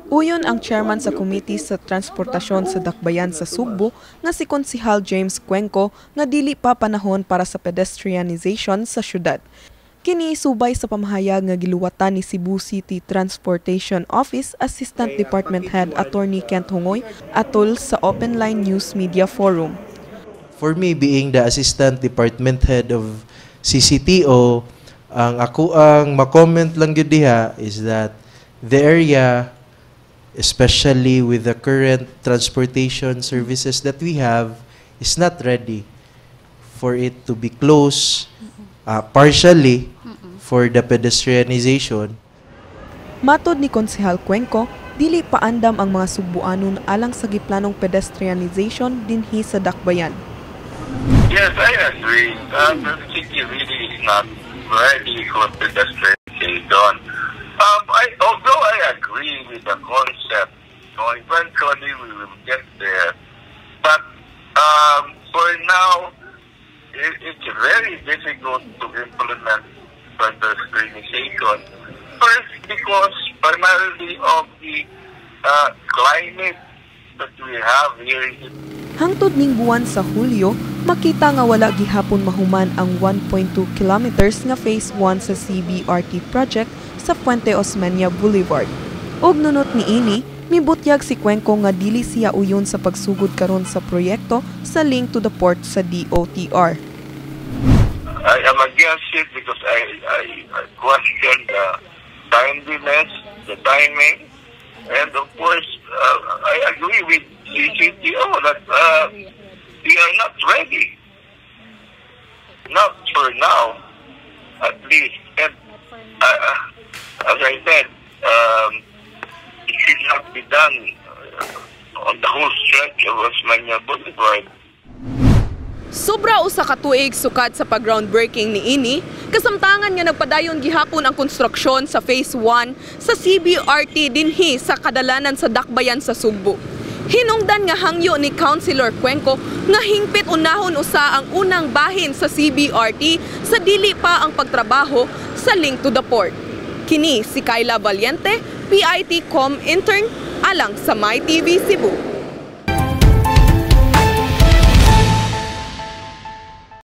Uyon ang chairman sa Committee sa Transportasyon sa Dakbayan sa Sugbo nga si Konsehal James Cuenco nga dili pa panahon para sa pedestrianization sa syudad. Kini subay sa pamahayag nga giluwatan ni Cebu City Transportation Office Assistant Department Head Attorney Kent Hongoy atol sa Open Line News Media Forum. For me, being the Assistant Department Head of CCTO, ang ako ang ma-comment lang gyud diha is that the area, especially with the current transportation services that we have, is not ready for it to be closed partially for the pedestrianization. Matod ni Konsehal Cuenco, dili paandam ang mga Sugboanon alang sa giplanong pedestrianization dinhi sa Dakbayan. Yes, I agree. The city really is not ready for pedestrianization. Although I agree with the concept, eventually we will get there. But for now, it's very difficult to implement pedestrianization. First, because primarily of the climate that we have here. Hangtod ning buwan sa Hulyo, makita nga wala gihapon mahuman ang 1.2 kilometers nga Phase 1 sa CBRT project sa 𝗱𝗏𝗯𝗆 Boulevard. Og nunot niini, mibutyag si Cuenco nga dili siya uyon sa pagsugod karon sa proyekto sa link to the port sa DOTR. I am against it because I question the timeliness, the timing, and of course I agree with CCTO that we are not ready. Not for now, at least. And as I said, it should not be done on the whole stretch of 𝗱𝗏𝗆 Boulevard. Sobra usa ka tuig sukad sa pag-groundbreaking niini, kasamtangan nga nagpadayon gihapon ang konstruksyon sa Phase 1 sa CBRT dinhi sa kadalanan sa Dakbayan sa Sugbo. Hinungdan nga hangyo ni Councilor Cuenco nga hingpit unahon usa ang unang bahin sa CBRT sa dili pa ang pagtrabaho sa link to the port. Kini si Kyla Valiente, PIT Comm Intern, alang sa MyTV Cebu.